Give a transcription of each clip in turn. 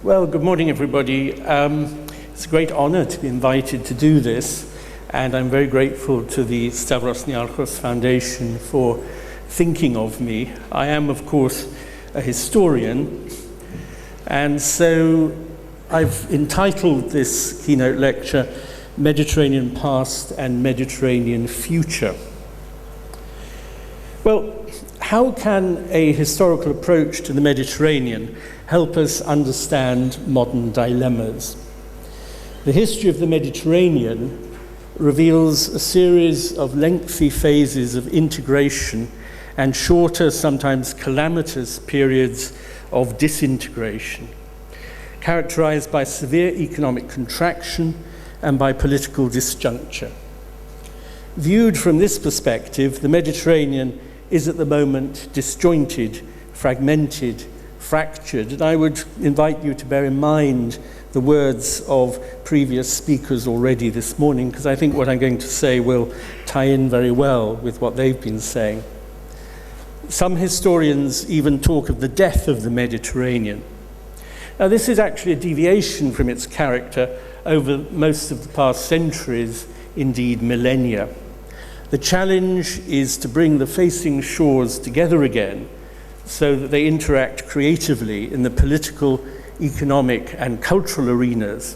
Well, good morning, everybody. It's a great honor to be invited to do this, and I'm very grateful to the Stavros Niarchos Foundation for thinking of me. I am, of course, a historian, and so I've entitled this keynote lecture, Mediterranean Past and Mediterranean Future. Well, how can a historical approach to the Mediterranean help us understand modern dilemmas? The history of the Mediterranean reveals a series of lengthy phases of integration and shorter, sometimes calamitous periods of disintegration, characterized by severe economic contraction and by political disjuncture. Viewed from this perspective, the Mediterranean is at the moment disjointed, fragmented, fractured, and I would invite you to bear in mind the words of previous speakers already this morning, because I think what I'm going to say will tie in very well with what they've been saying. Some historians even talk of the death of the Mediterranean. Now, this is actually a deviation from its character over most of the past centuries, indeed millennia. The challenge is to bring the facing shores together again so that they interact creatively in the political, economic, and cultural arenas,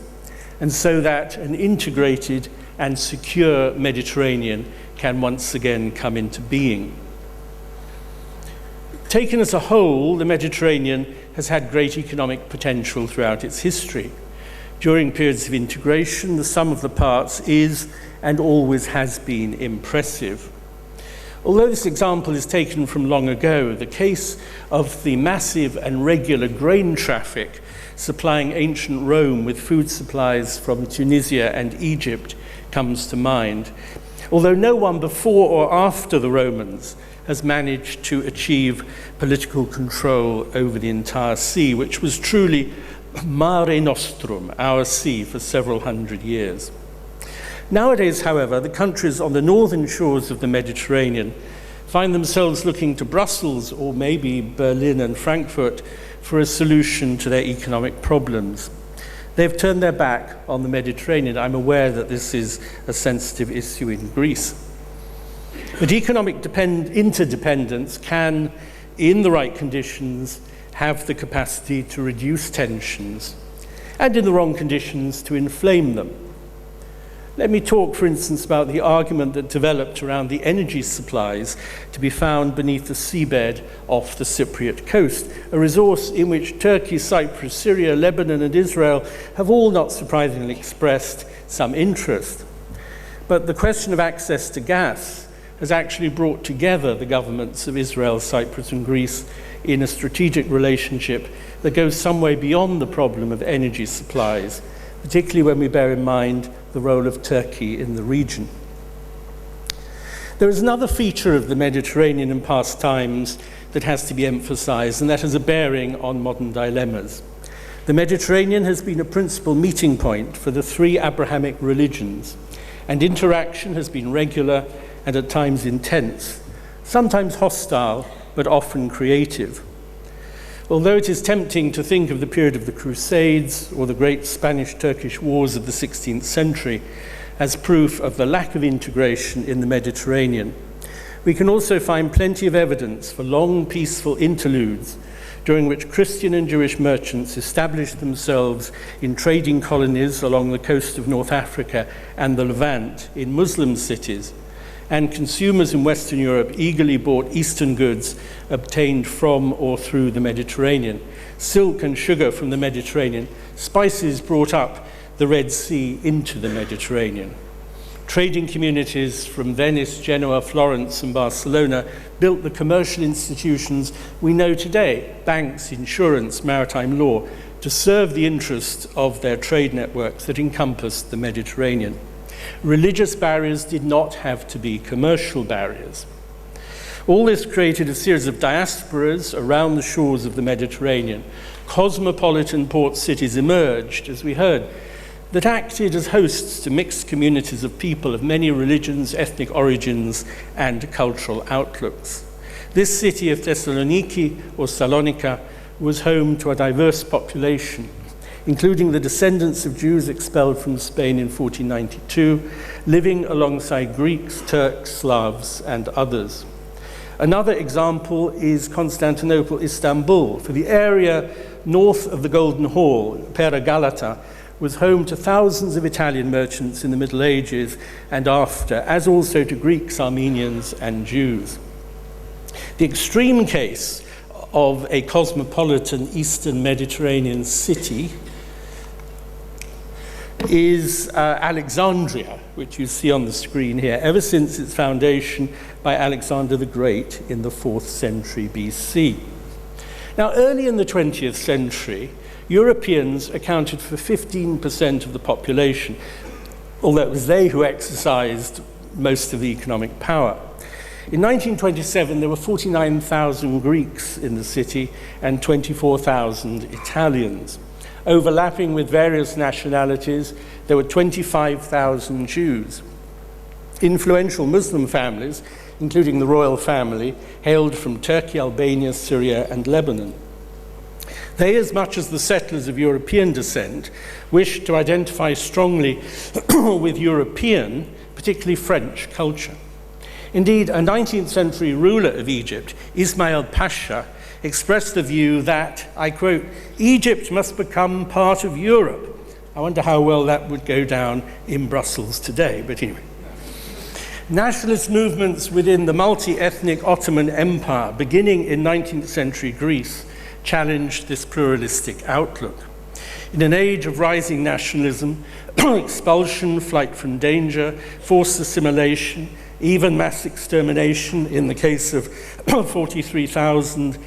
and so that an integrated and secure Mediterranean can once again come into being. Taken as a whole, the Mediterranean has had great economic potential throughout its history. During periods of integration, the sum of the parts is and always has been impressive. Although this example is taken from long ago, the case of the massive and regular grain traffic supplying ancient Rome with food supplies from Tunisia and Egypt comes to mind. Although no one before or after the Romans has managed to achieve political control over the entire sea, which was truly Mare Nostrum, our sea, for several hundred years. Nowadays, however, the countries on the northern shores of the Mediterranean find themselves looking to Brussels or maybe Berlin and Frankfurt for a solution to their economic problems. They've turned their back on the Mediterranean. I'm aware that this is a sensitive issue in Greece. But economic interdependence can, in the right conditions, have the capacity to reduce tensions, and in the wrong conditions, to inflame them. Let me talk, for instance, about the argument that developed around the energy supplies to be found beneath the seabed off the Cypriot coast, a resource in which Turkey, Cyprus, Syria, Lebanon, and Israel have all, not surprisingly, expressed some interest. But the question of access to gas has actually brought together the governments of Israel, Cyprus, and Greece in a strategic relationship that goes some way beyond the problem of energy supplies, particularly when we bear in mind the role of Turkey in the region. There is another feature of the Mediterranean in past times that has to be emphasized, and that has a bearing on modern dilemmas. The Mediterranean has been a principal meeting point for the three Abrahamic religions, and interaction has been regular and at times intense, sometimes hostile, but often creative. Although it is tempting to think of the period of the Crusades or the great Spanish-Turkish wars of the 16th century as proof of the lack of integration in the Mediterranean, we can also find plenty of evidence for long, peaceful interludes during which Christian and Jewish merchants established themselves in trading colonies along the coast of North Africa and the Levant in Muslim cities, and consumers in Western Europe eagerly bought Eastern goods obtained from or through the Mediterranean. Silk and sugar from the Mediterranean, spices brought up the Red Sea into the Mediterranean. Trading communities from Venice, Genoa, Florence, and Barcelona built the commercial institutions we know today, banks, insurance, maritime law, to serve the interests of their trade networks that encompassed the Mediterranean. Religious barriers did not have to be commercial barriers. All this created a series of diasporas around the shores of the Mediterranean. Cosmopolitan port cities emerged, as we heard, that acted as hosts to mixed communities of people of many religions, ethnic origins, and cultural outlooks. This city of Thessaloniki or Salonika was home to a diverse population, including the descendants of Jews expelled from Spain in 1492, living alongside Greeks, Turks, Slavs, and others. Another example is Constantinople, Istanbul. For the area north of the Golden Hall, Pera Galata, was home to thousands of Italian merchants in the Middle Ages and after, as also to Greeks, Armenians, and Jews. The extreme case of a cosmopolitan Eastern Mediterranean city is Alexandria, which you see on the screen here, ever since its foundation by Alexander the Great in the 4th century BC. Now, early in the 20th century, Europeans accounted for 15% of the population, although it was they who exercised most of the economic power. In 1927, there were 49,000 Greeks in the city and 24,000 Italians. Overlapping with various nationalities, there were 25,000 Jews. Influential Muslim families, including the royal family, hailed from Turkey, Albania, Syria, and Lebanon. They, as much as the settlers of European descent, wished to identify strongly with European, particularly French, culture. Indeed, a 19th century ruler of Egypt, Ismail Pasha, expressed the view that, I quote, "Egypt must become part of Europe." I wonder how well that would go down in Brussels today, but anyway. Nationalist movements within the multi-ethnic Ottoman Empire, beginning in 19th century Greece, challenged this pluralistic outlook. In an age of rising nationalism, expulsion, flight from danger, forced assimilation, even mass extermination in the case of 43,000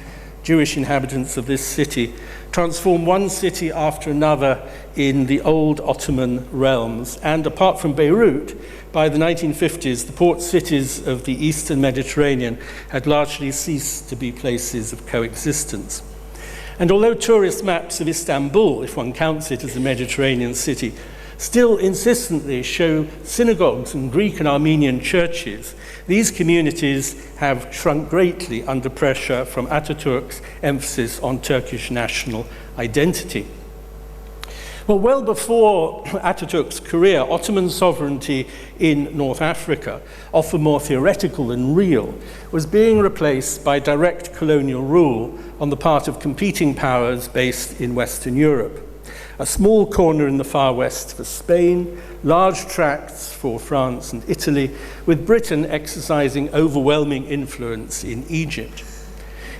Jewish inhabitants of this city, transformed one city after another in the old Ottoman realms. And apart from Beirut, by the 1950s, the port cities of the Eastern Mediterranean had largely ceased to be places of coexistence. And although tourist maps of Istanbul, if one counts it as a Mediterranean city, still insistently show synagogues and Greek and Armenian churches, these communities have shrunk greatly under pressure from Ataturk's emphasis on Turkish national identity. Well before Ataturk's career, Ottoman sovereignty in North Africa, often more theoretical than real, was being replaced by direct colonial rule on the part of competing powers based in Western Europe. A small corner in the far west for Spain, large tracts for France and Italy, with Britain exercising overwhelming influence in Egypt.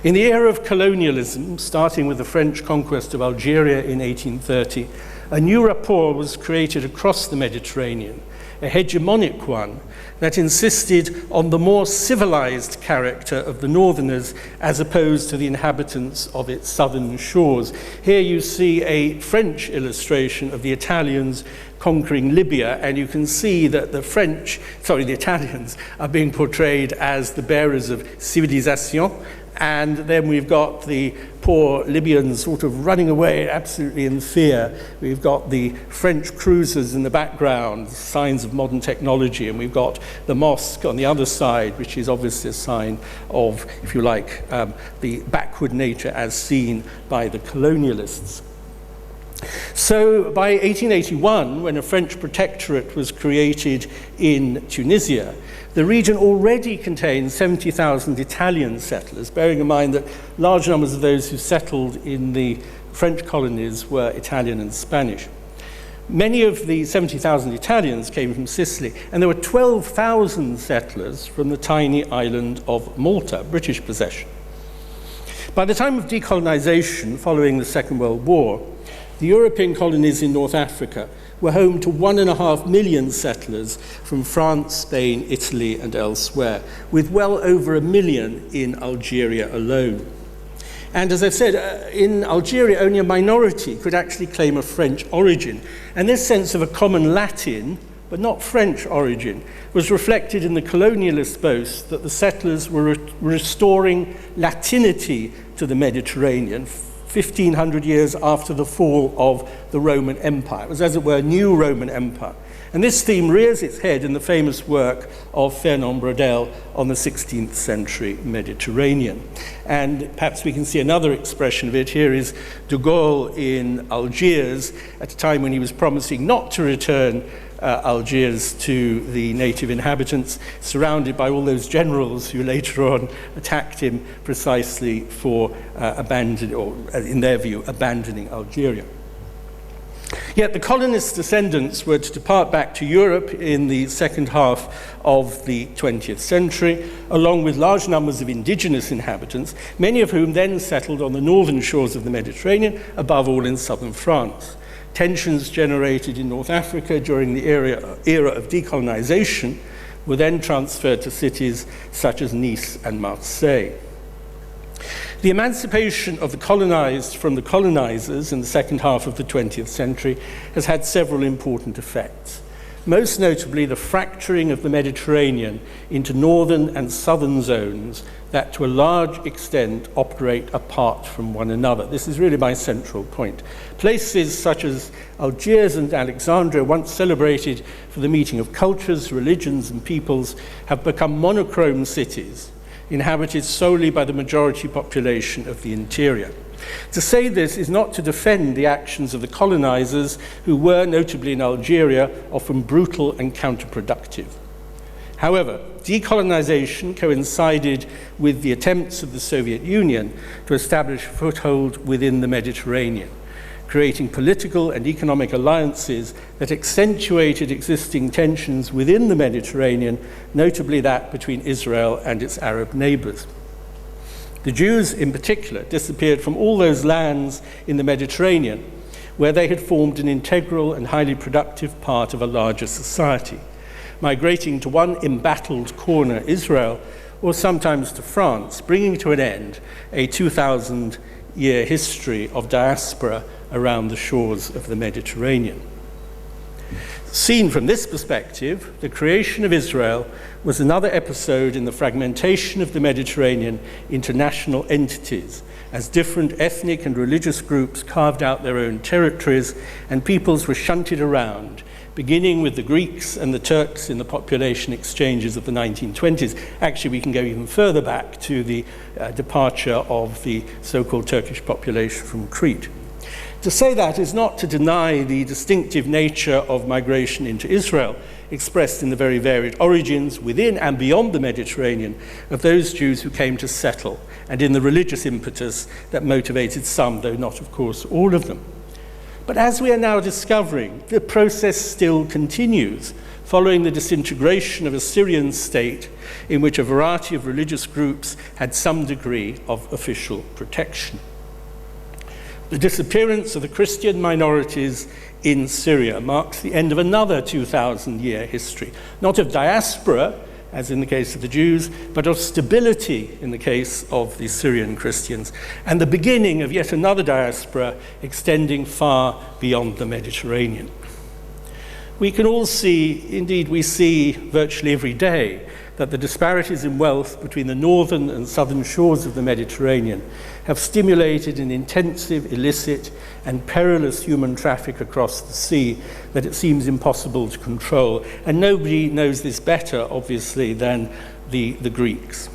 In the era of colonialism, starting with the French conquest of Algeria in 1830, a new rapport was created across the Mediterranean, a hegemonic one that insisted on the more civilized character of the northerners as opposed to the inhabitants of its southern shores. Here you see a French illustration of the Italians conquering Libya, and you can see that the Italians are being portrayed as the bearers of civilisation, and then we've got the poor Libyans sort of running away absolutely in fear. We've got the French cruisers in the background, signs of modern technology, and we've got the mosque on the other side, which is obviously a sign of, if you like, the backward nature as seen by the colonialists. So by 1881, when a French protectorate was created in Tunisia, the region already contained 70,000 Italian settlers, bearing in mind that large numbers of those who settled in the French colonies were Italian and Spanish. Many of the 70,000 Italians came from Sicily, and there were 12,000 settlers from the tiny island of Malta, British possession. By the time of decolonization, following the Second World War, the European colonies in North Africa were home to 1.5 million settlers from France, Spain, Italy, and elsewhere, with well over 1 million in Algeria alone. And as I've said, in Algeria, only a minority could actually claim a French origin. And this sense of a common Latin, but not French origin, was reflected in the colonialist boast that the settlers were restoring Latinity to the Mediterranean, 1,500 years after the fall of the Roman Empire. It was, as it were, a new Roman Empire. And this theme rears its head in the famous work of Fernand Braudel on the 16th century Mediterranean. And perhaps we can see another expression of it. Here is de Gaulle in Algiers at a time when he was promising not to return Algiers to the native inhabitants, surrounded by all those generals who later on attacked him precisely for abandoning, or in their view, abandoning Algeria. Yet the colonists' descendants were to depart back to Europe in the second half of the 20th century, along with large numbers of indigenous inhabitants, many of whom then settled on the northern shores of the Mediterranean, above all in southern France. Tensions generated in North Africa during the era of decolonization were then transferred to cities such as Nice and Marseille. The emancipation of the colonized from the colonizers in the second half of the 20th century has had several important effects. Most notably, the fracturing of the Mediterranean into northern and southern zones that to a large extent operate apart from one another. This is really my central point. Places such as Algiers and Alexandria, once celebrated for the meeting of cultures, religions, and peoples, have become monochrome cities, inhabited solely by the majority population of the interior. To say this is not to defend the actions of the colonizers, who were, notably in Algeria, often brutal and counterproductive. However, decolonization coincided with the attempts of the Soviet Union to establish a foothold within the Mediterranean, creating political and economic alliances that accentuated existing tensions within the Mediterranean, notably that between Israel and its Arab neighbors. The Jews, in particular, disappeared from all those lands in the Mediterranean where they had formed an integral and highly productive part of a larger society, migrating to one embattled corner, Israel, or sometimes to France, bringing to an end a 2,000-year history of diaspora around the shores of the Mediterranean. Seen from this perspective, the creation of Israel was another episode in the fragmentation of the Mediterranean into national entities, as different ethnic and religious groups carved out their own territories and peoples were shunted around, beginning with the Greeks and the Turks in the population exchanges of the 1920s. Actually, we can go even further back to the departure of the so-called Turkish population from Crete. To say that is not to deny the distinctive nature of migration into Israel, expressed in the very varied origins within and beyond the Mediterranean of those Jews who came to settle, and in the religious impetus that motivated some, though not, of course, all of them. But as we are now discovering, the process still continues, following the disintegration of a Syrian state in which a variety of religious groups had some degree of official protection. The disappearance of the Christian minorities in Syria marks the end of another 2,000-year history, not of diaspora, as in the case of the Jews, but of stability in the case of the Syrian Christians, and the beginning of yet another diaspora extending far beyond the Mediterranean. We can all see, indeed we see virtually every day, that the disparities in wealth between the northern and southern shores of the Mediterranean have stimulated an intensive, illicit, and perilous human traffic across the sea that it seems impossible to control. And nobody knows this better, obviously, than the Greeks.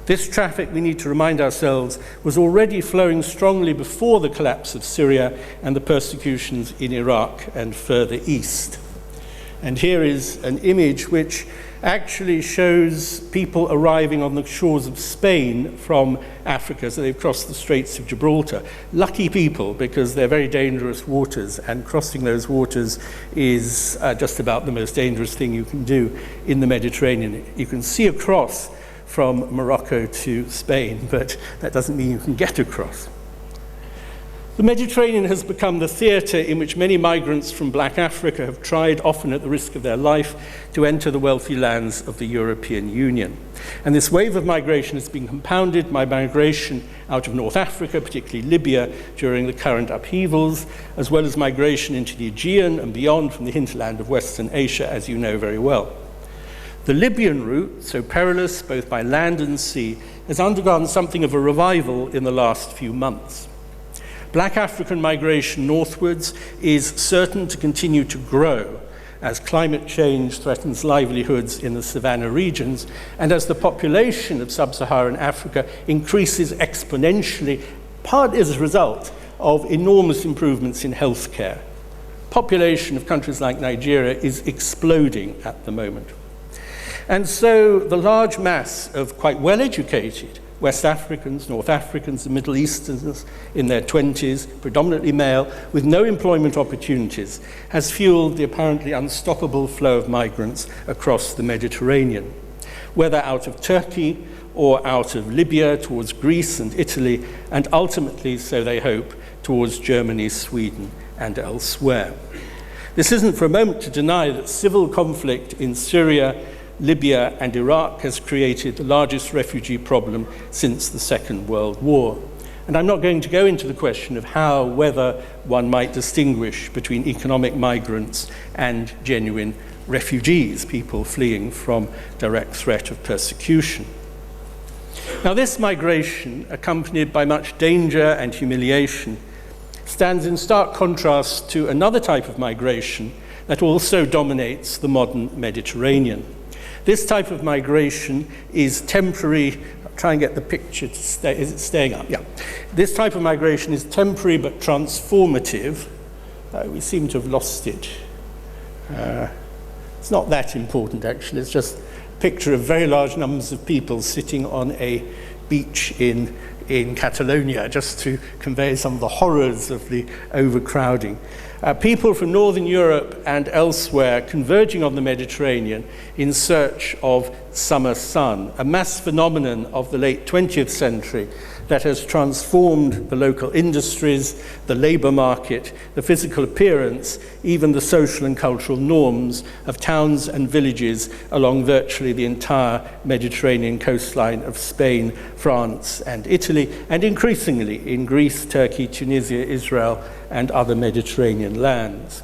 This traffic, we need to remind ourselves, was already flowing strongly before the collapse of Syria and the persecutions in Iraq and further east. And here is an image which actually shows people arriving on the shores of Spain from Africa. So they've crossed the Straits of Gibraltar. Lucky people, because they're very dangerous waters, and crossing those waters is just about the most dangerous thing you can do in the Mediterranean. You can see across from Morocco to Spain, but that doesn't mean you can get across. The Mediterranean has become the theatre in which many migrants from Black Africa have tried, often at the risk of their life, to enter the wealthy lands of the European Union. And this wave of migration has been compounded by migration out of North Africa, particularly Libya, during the current upheavals, as well as migration into the Aegean and beyond from the hinterland of Western Asia, as you know very well. The Libyan route, so perilous both by land and sea, has undergone something of a revival in the last few months. Black African migration northwards is certain to continue to grow as climate change threatens livelihoods in the savanna regions and as the population of sub-Saharan Africa increases exponentially, partly as a result of enormous improvements in healthcare. Population of countries like Nigeria is exploding at the moment. And so the large mass of quite well-educated West Africans, North Africans, and Middle Easterners in their 20s, predominantly male, with no employment opportunities, has fueled the apparently unstoppable flow of migrants across the Mediterranean, whether out of Turkey or out of Libya towards Greece and Italy, and ultimately, so they hope, towards Germany, Sweden, and elsewhere. This isn't for a moment to deny that civil conflict in Syria, Libya, and Iraq has created the largest refugee problem since the Second World War. And I'm not going to go into the question of how, whether one might distinguish between economic migrants and genuine refugees, people fleeing from direct threat of persecution. Now, this migration, accompanied by much danger and humiliation, stands in stark contrast to another type of migration that also dominates the modern Mediterranean. This type of migration is temporary. I'll try and get the picture to stay. Is it staying up? Yeah. This type of migration is temporary but transformative. We seem to have lost it. It's not that important, actually. It's just a picture of very large numbers of people sitting on a beach in Catalonia, just to convey some of the horrors of the overcrowding. People from Northern Europe and elsewhere converging on the Mediterranean in search of summer sun, a mass phenomenon of the late 20th century that has transformed the local industries, the labor market, the physical appearance, even the social and cultural norms of towns and villages along virtually the entire Mediterranean coastline of Spain, France, and Italy, and increasingly in Greece, Turkey, Tunisia, Israel, and other Mediterranean lands.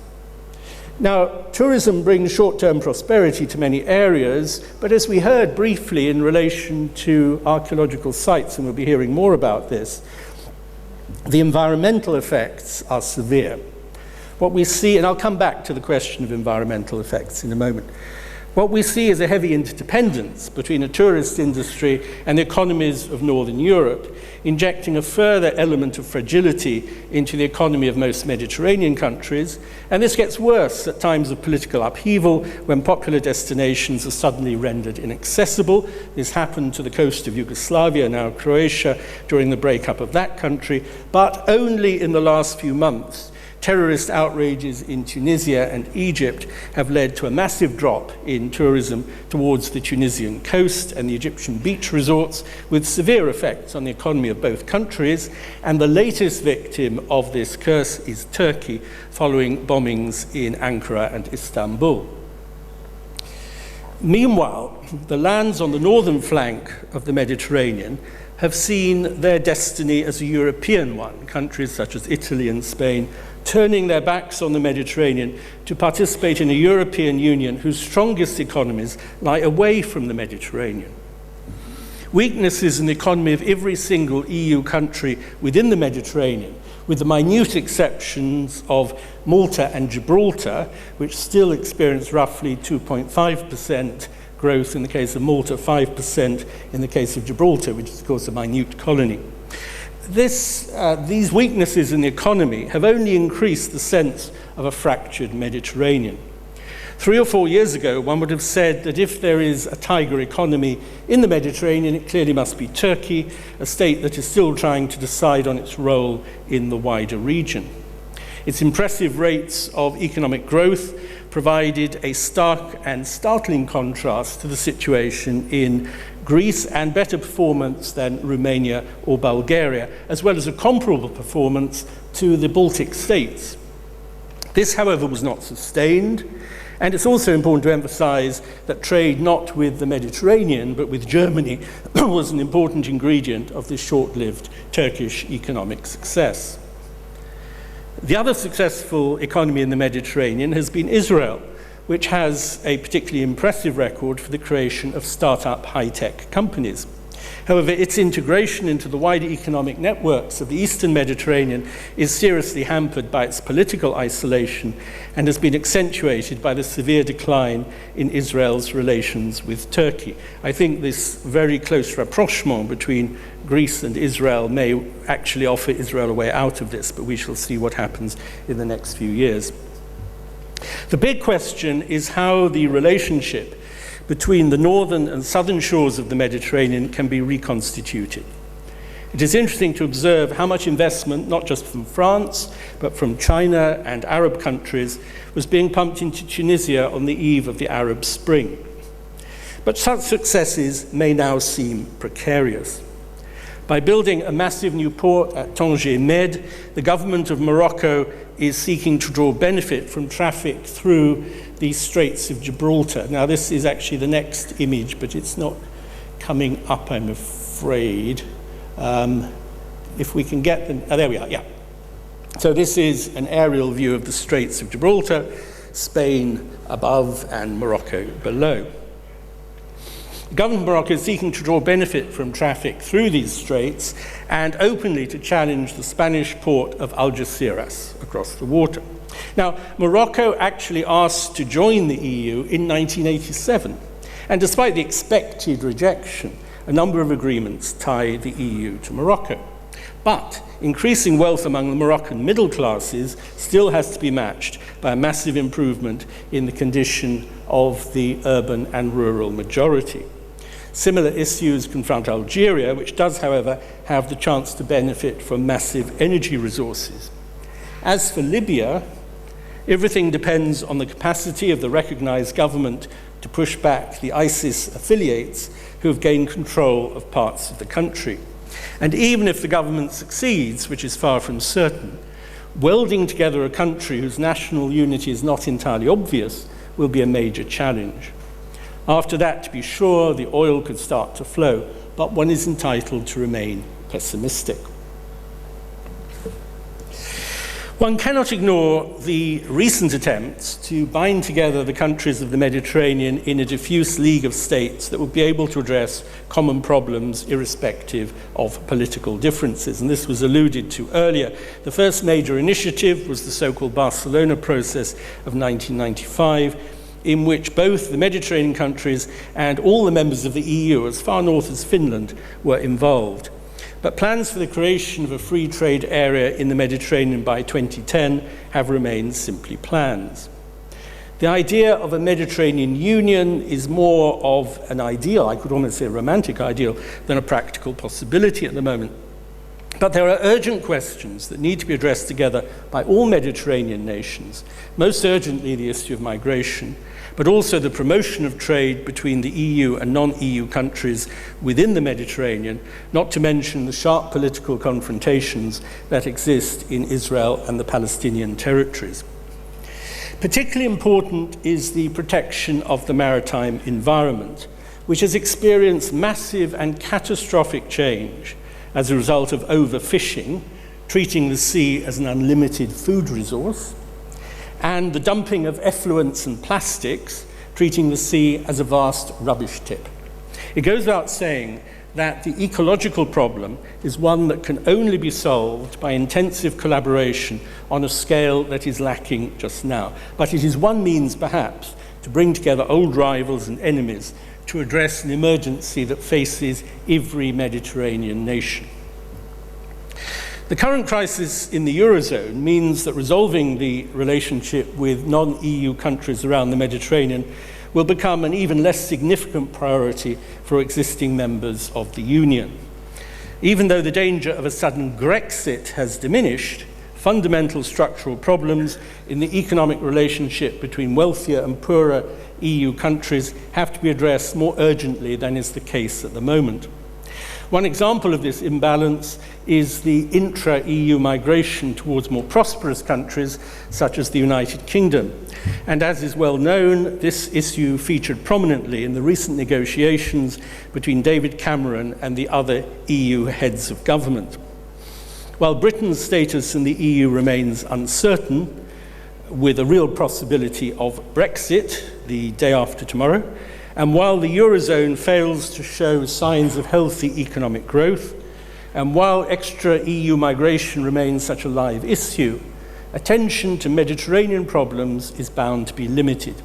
Now, tourism brings short-term prosperity to many areas, but as we heard briefly in relation to archaeological sites, and we'll be hearing more about this, the environmental effects are severe. What we see, and I'll come back to the question of environmental effects in a moment, what we see is a heavy interdependence between a tourist industry and the economies of Northern Europe, injecting a further element of fragility into the economy of most Mediterranean countries. And this gets worse at times of political upheaval when popular destinations are suddenly rendered inaccessible. This happened to the coast of Yugoslavia, now Croatia, during the breakup of that country. But only in the last few months, terrorist outrages in Tunisia and Egypt have led to a massive drop in tourism towards the Tunisian coast and the Egyptian beach resorts, with severe effects on the economy of both countries. And the latest victim of this curse is Turkey, following bombings in Ankara and Istanbul. Meanwhile, the lands on the northern flank of the Mediterranean have seen their destiny as a European one, countries such as Italy and Spain turning their backs on the Mediterranean to participate in a European Union whose strongest economies lie away from the Mediterranean. Weaknesses in the economy of every single EU country within the Mediterranean, with the minute exceptions of Malta and Gibraltar, which still experience roughly 2.5% growth in the case of Malta, 5% in the case of Gibraltar, which is, of course, a minute colony. These weaknesses in the economy have only increased the sense of a fractured Mediterranean. 3 or 4 years ago, one would have said that if there is a tiger economy in the Mediterranean, it clearly must be Turkey, a state that is still trying to decide on its role in the wider region. Its impressive rates of economic growth provided a stark and startling contrast to the situation in Greece, and better performance than Romania or Bulgaria, as well as a comparable performance to the Baltic states. This, however, was not sustained, and it's also important to emphasize that trade not with the Mediterranean but with Germany was an important ingredient of this short-lived Turkish economic success. The other successful economy in the Mediterranean has been Israel, which has a particularly impressive record for the creation of start-up high-tech companies. However, its integration into the wider economic networks of the Eastern Mediterranean is seriously hampered by its political isolation and has been accentuated by the severe decline in Israel's relations with Turkey. I think this very close rapprochement between Greece and Israel may actually offer Israel a way out of this, but we shall see what happens in the next few years. The big question is how the relationship between the northern and southern shores of the Mediterranean can be reconstituted. It is interesting to observe how much investment, not just from France, but from China and Arab countries, was being pumped into Tunisia on the eve of the Arab Spring. But such successes may now seem precarious. By building a massive new port at Tanger Med, the government of Morocco is seeking to draw benefit from traffic through the Straits of Gibraltar. Now, this is actually the next image, but it's not coming up, I'm afraid. If we can get them, there we are, yeah. So this is an aerial view of the Straits of Gibraltar, Spain above and Morocco below. The government of Morocco is seeking to draw benefit from traffic through these straits and openly to challenge the Spanish port of Algeciras across the water. Now, Morocco actually asked to join the EU in 1987, and despite the expected rejection, a number of agreements tie the EU to Morocco. But increasing wealth among the Moroccan middle classes still has to be matched by a massive improvement in the condition of the urban and rural majority. Similar issues confront Algeria, which does, however, have the chance to benefit from massive energy resources. As for Libya, everything depends on the capacity of the recognized government to push back the ISIS affiliates who have gained control of parts of the country. And even if the government succeeds, which is far from certain, welding together a country whose national unity is not entirely obvious will be a major challenge. After that, to be sure, the oil could start to flow, but one is entitled to remain pessimistic. One cannot ignore the recent attempts to bind together the countries of the Mediterranean in a diffuse league of states that would be able to address common problems irrespective of political differences. And this was alluded to earlier. The first major initiative was the so-called Barcelona process of 1995, in which both the Mediterranean countries and all the members of the EU, as far north as Finland, were involved. But plans for the creation of a free trade area in the Mediterranean by 2010 have remained simply plans. The idea of a Mediterranean Union is more of an ideal, I could almost say a romantic ideal, than a practical possibility at the moment. But there are urgent questions that need to be addressed together by all Mediterranean nations, most urgently the issue of migration, but also the promotion of trade between the EU and non-EU countries within the Mediterranean, not to mention the sharp political confrontations that exist in Israel and the Palestinian territories. Particularly important is the protection of the maritime environment, which has experienced massive and catastrophic change as a result of overfishing, treating the sea as an unlimited food resource, and the dumping of effluents and plastics, treating the sea as a vast rubbish tip. It goes without saying that the ecological problem is one that can only be solved by intensive collaboration on a scale that is lacking just now. But it is one means, perhaps, to bring together old rivals and enemies to address an emergency that faces every Mediterranean nation. The current crisis in the Eurozone means that resolving the relationship with non-EU countries around the Mediterranean will become an even less significant priority for existing members of the Union. Even though the danger of a sudden Grexit has diminished, fundamental structural problems in the economic relationship between wealthier and poorer EU countries have to be addressed more urgently than is the case at the moment. One example of this imbalance is the intra-EU migration towards more prosperous countries, such as the United Kingdom. And as is well known, this issue featured prominently in the recent negotiations between David Cameron and the other EU heads of government. While Britain's status in the EU remains uncertain, with a real possibility of Brexit the day after tomorrow, And while the Eurozone fails to show signs of healthy economic growth, and while extra EU migration remains such a live issue, attention to Mediterranean problems is bound to be limited.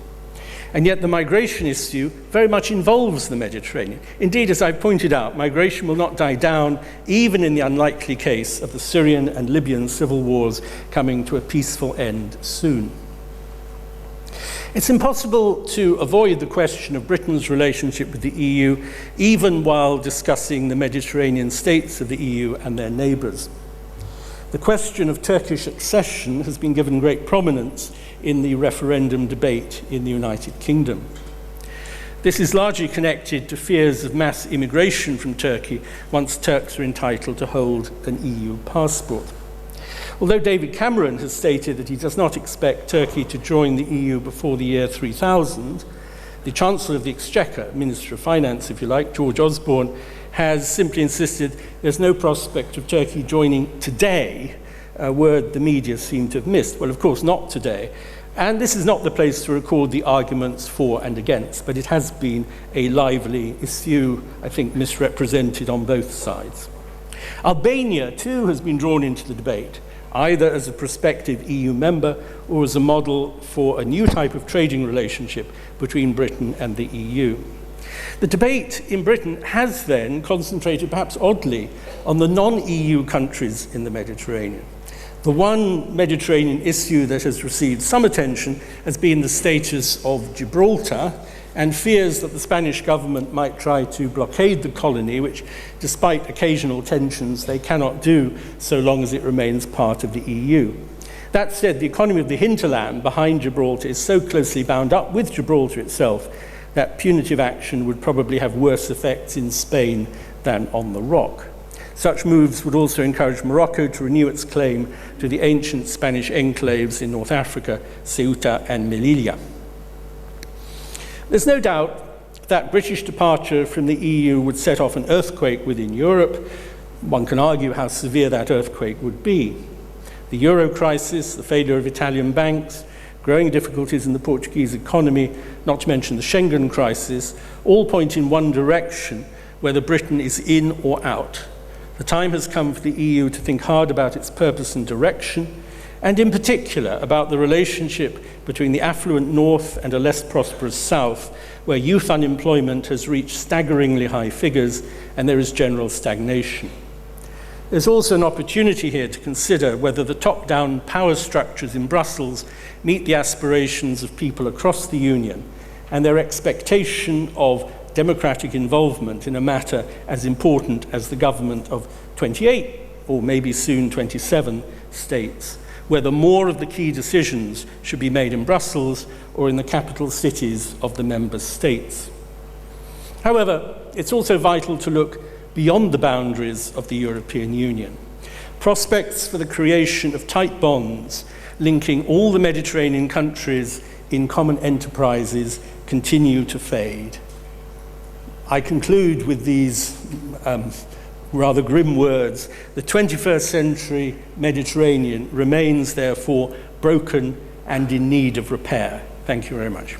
And yet the migration issue very much involves the Mediterranean. Indeed, as I've pointed out, migration will not die down, even in the unlikely case of the Syrian and Libyan civil wars coming to a peaceful end soon. It's impossible to avoid the question of Britain's relationship with the EU, even while discussing the Mediterranean states of the EU and their neighbours. The question of Turkish accession has been given great prominence in the referendum debate in the United Kingdom. This is largely connected to fears of mass immigration from Turkey once Turks are entitled to hold an EU passport. Although David Cameron has stated that he does not expect Turkey to join the EU before the year 3000, the Chancellor of the Exchequer, Minister of Finance, if you like, George Osborne, has simply insisted there's no prospect of Turkey joining today, a word the media seem to have missed. Well, of course, not today. And this is not the place to record the arguments for and against, but it has been a lively issue, I think, misrepresented on both sides. Albania, too, has been drawn into the debate, either as a prospective EU member or as a model for a new type of trading relationship between Britain and the EU. The debate in Britain has then concentrated, perhaps oddly, on the non-EU countries in the Mediterranean. The one Mediterranean issue that has received some attention has been the status of Gibraltar, and fears that the Spanish government might try to blockade the colony, which, despite occasional tensions, they cannot do so long as it remains part of the EU. That said, the economy of the hinterland behind Gibraltar is so closely bound up with Gibraltar itself that punitive action would probably have worse effects in Spain than on the Rock. Such moves would also encourage Morocco to renew its claim to the ancient Spanish enclaves in North Africa, Ceuta and Melilla. There's no doubt that British departure from the EU would set off an earthquake within Europe. One can argue how severe that earthquake would be. The euro crisis, the failure of Italian banks, growing difficulties in the Portuguese economy, not to mention the Schengen crisis, all point in one direction, whether Britain is in or out. The time has come for the EU to think hard about its purpose and direction, and in particular about the relationship between the affluent north and a less prosperous south, where youth unemployment has reached staggeringly high figures and there is general stagnation. There's also an opportunity here to consider whether the top-down power structures in Brussels meet the aspirations of people across the Union and their expectation of democratic involvement in a matter as important as the government of 28, or maybe soon 27, states, whether more of the key decisions should be made in Brussels or in the capital cities of the member states. However, it's also vital to look beyond the boundaries of the European Union. Prospects for the creation of tight bonds linking all the Mediterranean countries in common enterprises continue to fade. I conclude with these rather grim words. The 21st century Mediterranean remains, therefore, broken and in need of repair. Thank you very much.